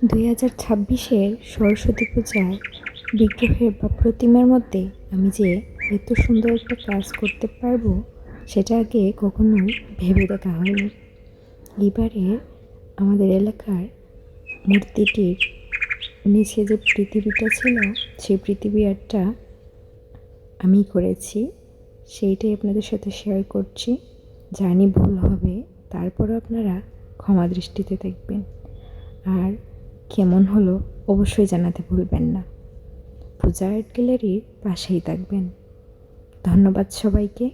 2026-এর সরস্বতী পূজার বিগ্রহের বা প্রতিমার মধ্যে আমি যে এত সুন্দর একটা কাজ করতে পারবো সেটা আগে কখনোই ভেবে দেখা হয়নি। এবারে আমাদের এলাকার মূর্তিটির নিচে যে পৃথিবীটা ছিল সেই পৃথিবী আর্টটা আমি করেছি, সেইটাই আপনাদের সাথে শেয়ার করছি। জানি ভুল হবে, তারপরও আপনারা ক্ষমা দৃষ্টিতে দেখবেন। আর কেমন হলো অবশ্যই জানাতে ভুলবেন না। পূজা আর্ট গ্যালারির পাশেই থাকবেন। ধন্যবাদ সবাইকে।